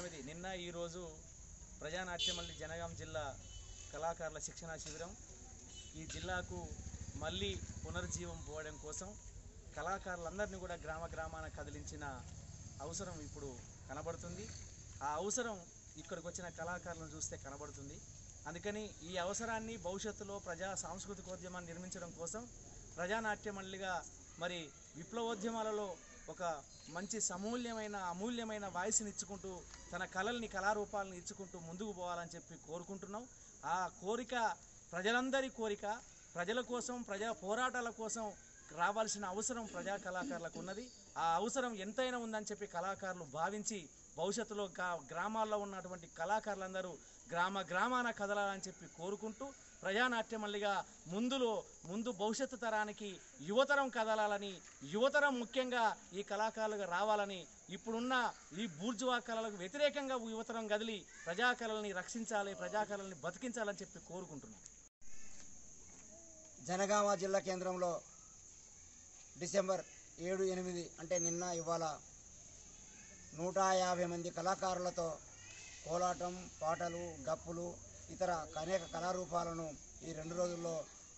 8 నిన్న ఈరోజు ప్రజానాట్యమల్లి జనగాం జిల్లా కళాకారుల శిక్షణా శిబిరం ఈ జిల్లాకు మళ్ళీ పునర్జీవం పోవడం కోసం కళాకారులందరినీ కూడా గ్రామ గ్రామాన కదిలించిన అవసరం ఇప్పుడు కనబడుతుంది. ఆ అవసరం ఇక్కడికి వచ్చిన కళాకారులను చూస్తే కనబడుతుంది. అందుకని ఈ అవసరాన్ని భవిష్యత్తులో ప్రజా సాంస్కృతికోద్యమాన్ని నిర్మించడం కోసం ప్రజానాట్యమల్లిగా మరి విప్లవోద్యమాలలో ఒక మంచి అమూల్యమైన వాయిస్ని ఇచ్చుకుంటూ తన కళల్ని కళారూపాలను ఇచ్చుకుంటూ ముందుకు పోవాలని చెప్పి కోరుకుంటున్నాం. ఆ కోరిక ప్రజలందరి కోరిక, ప్రజల కోసం ప్రజా పోరాటాల కోసం రావాల్సిన అవసరం ప్రజా కళాకారులకు ఉన్నది. ఆ అవసరం ఎంతైనా ఉందని చెప్పి కళాకారులు భావించి భవిష్యత్తులో గ్రామాల్లో ఉన్నటువంటి కళాకారులందరూ గ్రామాన కదలాలని చెప్పి కోరుకుంటూ ప్రజానాట్యమల్లిగా ముందు భవిష్యత్తు తరానికి యువతరం కదలాలని, యువతరం ముఖ్యంగా ఈ కళాకారులుగా రావాలని, ఇప్పుడున్న ఈ బూర్జువా కళలకు వ్యతిరేకంగా యువతరం కదిలి ప్రజాకళల్ని రక్షించాలి, ప్రజాకళల్ని బతికించాలని చెప్పి కోరుకుంటున్నాం. జనగామ జిల్లా కేంద్రంలో డిసెంబర్ 7, 8 అంటే నిన్న ఇవాళ 150 మంది కళాకారులతో కోలాటం, పాటలు, డప్పులు, ఇతర అనేక కళారూపాలను ఈ 2 రోజుల్లో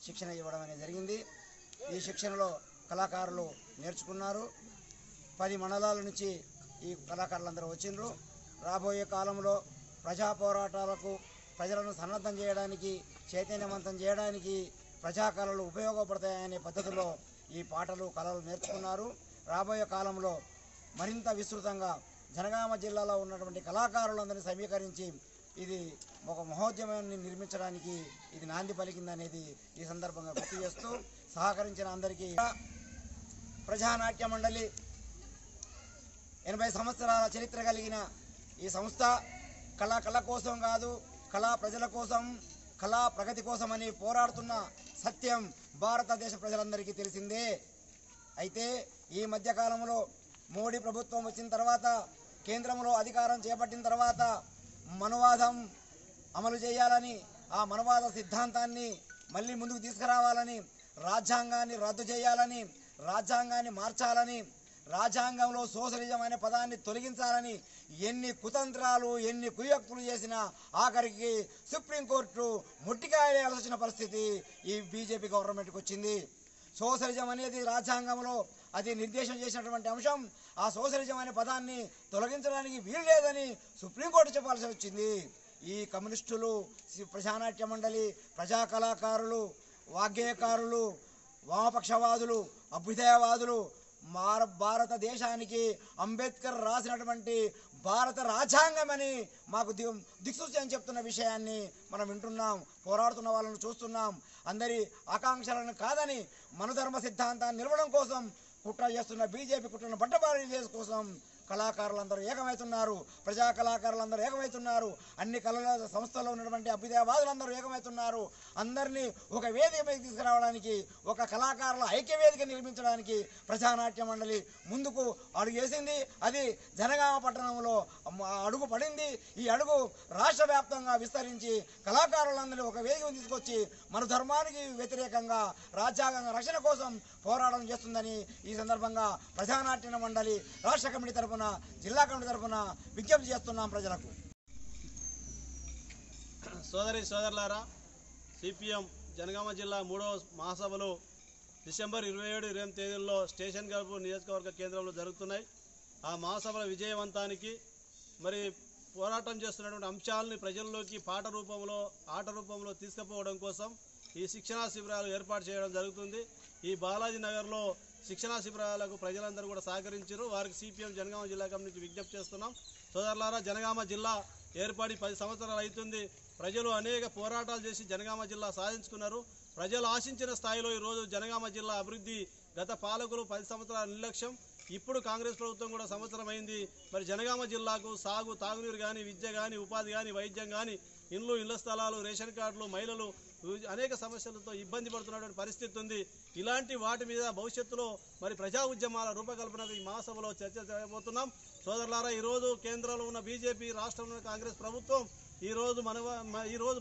శిక్షణ ఇవ్వడం అనేది జరిగింది. ఈ శిక్షణలో కళాకారులు నేర్చుకున్నారు. 10 మండలాల నుంచి ఈ కళాకారులందరూ వచ్చిండ్రు. రాబోయే కాలంలో ప్రజా పోరాటాలకు ప్రజలను సన్నద్ధం చేయడానికి, చైతన్యవంతం చేయడానికి ప్రజాకళలు ఉపయోగపడతాయనే పద్ధతిలో ఈ పాటలు, కళలు నేర్చుకున్నారు. రాబోయే కాలంలో మరింత విస్తృతంగా జనగామ జిల్లాలో ఉన్నటువంటి కళాకారులందరినీ సమీకరించి ఇది ఒక మహోద్యమాన్ని నిర్మించడానికి ఇది నాంది పలికిందనేది ఈ సందర్భంగా గుర్తు చేస్తూ సహకరించిన అందరికీ ప్రజానాట్య మండలి 80 సంవత్సరాల చరిత్ర కలిగిన ఈ సంస్థ కళ కోసం కాదు, కళా ప్రజల కోసం, కళా ప్రగతి కోసమని పోరాడుతున్న సత్యం భారతదేశ ప్రజలందరికీ తెలిసిందే. అయితే ఈ మధ్యకాలంలో మోడీ ప్రభుత్వం వచ్చిన తర్వాత, కేంద్రంలో అధికారం చేపట్టిన తర్వాత మనువాదం అమలు చేయాలని, ఆ మనువాద సిద్ధాంతాన్ని మళ్ళీ ముందుకు తీసుకురావాలని, రాజ్యాంగాన్ని రద్దు చేయాలని, రాజ్యాంగాన్ని మార్చాలని, రాజ్యాంగంలో సోషలిజం అనే పదాన్ని తొలగించాలని ఎన్ని కుతంత్రాలు, ఎన్ని కుయుక్తులు చేసినా ఆఖరికి సుప్రీంకోర్టు ముట్టికాయలు వచ్చిన పరిస్థితి ఈ బీజేపీ గవర్నమెంట్కి వచ్చింది. సోషలిజం అనేది రాజ్యాంగంలో అది నిర్దేశం చేసినటువంటి అంశం. ఆ సోషలిజం అనే పదాన్ని తొలగించడానికి వీలు లేదని సుప్రీంకోర్టు చెప్పాల్సి వచ్చింది. ఈ కమ్యూనిస్టులు, ప్రజానాట్య మండలి, ప్రజా కళాకారులు, వాగ్గేయకారులు, వామపక్షవాదులు, అభ్యుదయవాదులు భారతదేశానికి అంబేద్కర్ రాసినటువంటి భారత రాజ్యాంగం అని మాకు దిక్సూచి అని చెప్తున్న విషయాన్ని మనం వింటున్నాం, పోరాడుతున్న వాళ్ళను చూస్తున్నాం. అందరి ఆకాంక్షలను కాదని మనధర్మ సిద్ధాంతాన్ని నిలవడం కోసం కుట్ర చేస్తున్న బీజేపీ కుట్రను బట్టబారి చేసే కోసం కళాకారులందరూ ఏకమవుతున్నారు, ప్రజా కళాకారులందరూ ఏకమవుతున్నారు, అన్ని కళల సంస్థల్లో ఉన్నటువంటి అభ్యుదయవాదులందరూ ఏకమవుతున్నారు. అందరినీ ఒక వేదిక మీద తీసుకురావడానికి, ఒక కళాకారుల ఐక్యవేదిక నిర్మించడానికి ప్రజానాట్య మండలి ముందుకు అడుగు వేసింది. అది జనగామ పట్టణంలో అడుగు పడింది. ఈ అడుగు రాష్ట్ర వ్యాప్తంగా విస్తరించి కళాకారులందరినీ ఒక వేదిక తీసుకొచ్చి మన ధర్మానికి వ్యతిరేకంగా రాజ్యాంగ రక్షణ కోసం పోరాటం చేస్తుందని ఈ సందర్భంగా ప్రజానాట్య మండలి రాష్ట్ర కమిటీ తరఫున, జిల్లా కమిటీ తరఫున విజ్ఞప్తి చేస్తున్నాం ప్రజలకు. సోదరులారా, సిపిఎం జనగామ జిల్లా 3వ మహాసభలు డిసెంబర్ 27, 28 తేదీల్లో స్టేషన్ గల్పు నియోజకవర్గ కేంద్రంలో జరుగుతున్నాయి. ఆ మహాసభల విజయవంతానికి మరి పోరాటం చేస్తున్నటువంటి అంశాలని ప్రజల్లోకి పాట రూపంలో, ఆట రూపంలో తీసుకుపోవడం కోసం ఈ శిక్షణా శిబిరాలు ఏర్పాటు చేయడం జరుగుతుంది. ఈ బాలాజీ నగర్లో శిక్షణా శిబిరాలకు ప్రజలందరూ కూడా సహకరించారు. వారికి సిపిఎం జనగామ జిల్లా కమిటీకి విజ్ఞప్తి చేస్తున్నాం. సోదరులారా, జనగామ జిల్లా ఏర్పడి 10 సంవత్సరాలు అవుతుంది. ప్రజలు అనేక పోరాటాలు చేసి జనగామ జిల్లా సాధించుకున్నారు. ప్రజలు ఆశించిన స్థాయిలో ఈరోజు జనగామ జిల్లా అభివృద్ధి, గత పాలకులు 10 సంవత్సరాల నిర్లక్ష్యం, ఇప్పుడు కాంగ్రెస్ ప్రభుత్వం కూడా సంవత్సరం అయింది. మరి జనగామ జిల్లాకు తాగునీరు కానీ, విద్య కానీ, ఉపాధి కానీ, వైద్యం కానీ, ఇళ్ల స్థలాలు, రేషన్ కార్డులు, మహిళలు అనేక సమస్యలతో ఇబ్బంది పడుతున్నటువంటి పరిస్థితి ఉంది. ఇలాంటి వాటి మీద భవిష్యత్తులో మరి ప్రజా ఉద్యమాల రూపకల్పన ఈ మహాసభలో చర్చ చేయబోతున్నాం. సోదరులారా, ఈరోజు కేంద్రంలో ఉన్న బీజేపీ, రాష్ట్రంలో కాంగ్రెస్ ప్రభుత్వం ఈరోజు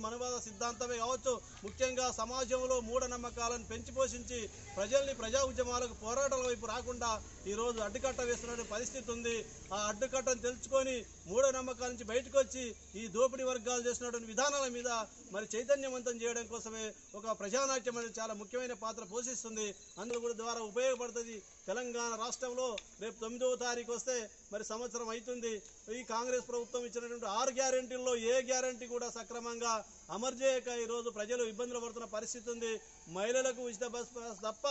మనవాద సిద్ధాంతమే కావచ్చు, ముఖ్యంగా సమాజంలో మూఢనమ్మకాలను పెంచిపోషించి ప్రజల్ని ప్రజా ఉద్యమాలకు పోరాటాల వైపు రాకుండా ఈరోజు అడ్డుకట్ట వేస్తున్న పరిస్థితి ఉంది. ఆ అడ్డుకట్టను తెలుసుకొని మూఢనమ్మకాల నుంచి బయటకు వచ్చి ఈ దోపిడీ వర్గాలు చేస్తున్నటువంటి విధానాల మీద మరి చైతన్యవంతం చేయడం కోసమే ఒక ప్రజానాట్యం అనేది చాలా ముఖ్యమైన పాత్ర పోషిస్తుంది. అందులో కూడా ద్వారా ఉపయోగపడుతుంది. తెలంగాణ రాష్ట్రంలో రేపు 9వ తారీఖు వస్తే మరి సంవత్సరం అవుతుంది. ఈ కాంగ్రెస్ ప్రభుత్వం ఇచ్చినటువంటి 6 గ్యారెంటీల్లో ఏ గ్యారెంటీ కూడా సక్రమంగా అమలు చేయక ఈరోజు ప్రజలు ఇబ్బందులు పడుతున్న పరిస్థితి ఉంది. మహిళలకు ఉచిత బస్ పాస్ తప్ప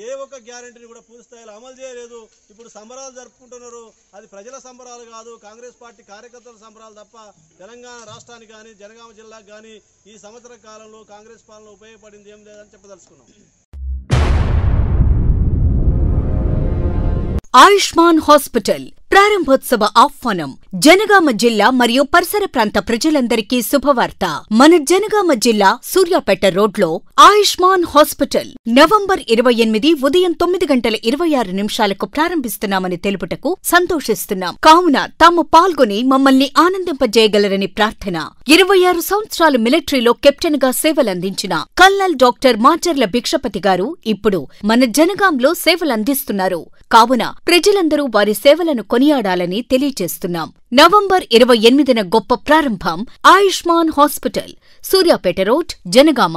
ఏ ఒక్క గ్యారెంటీని కూడా పూర్తి స్థాయిలో అమలు చేయలేదు. ఇప్పుడు సంబరాలు జరుపుకుంటున్నారు. అది ప్రజల సంబరాలు కాదు, కాంగ్రెస్ పార్టీ కార్యకర్తల సంబరాలు తప్ప తెలంగాణ రాష్ట్రానికి కానీ జనగామ జిల్లాకు కానీ ఈ సంవత్సర కాలంలో కాంగ్రెస్ పాలన ఉపయోగపడింది ఏం లేదని చెప్పదలుచుకున్నాం. ఆయుష్మాన్ హాస్పిటల్ ప్రారంభోత్సవ ఆహ్వానం. జనగామ జిల్లా మరియు పరిసర ప్రాంత ప్రజలందరికీ శుభవార్త. మన జనగామ జిల్లా సూర్యాపేట రోడ్లో ఆయుష్మాన్ హాస్పిటల్ నవంబర్ 28 ఉదయం 9:26 ప్రారంభిస్తున్నామని తెలుపుటకు సంతోషిస్తున్నాం. కావున తాము పాల్గొని మమ్మల్ని ఆనందింపజేయగలరని ప్రార్థన. 26 సంవత్సరాలు మిలిటరీలో కెప్టెన్ గా సేవలందించిన కల్నల్ డాక్టర్ మాచర్ల భిక్షపతి గారు ఇప్పుడు మన జనగాంలో సేవలందిస్తున్నారు. కావున ప్రజలందరూ వారి సేవలను కొనియాడాలని తెలియజేస్తున్నాం. నవంబర్ 28న గొప్ప ప్రారంభం. Ayushman hospital, Suryapet road, Janagama.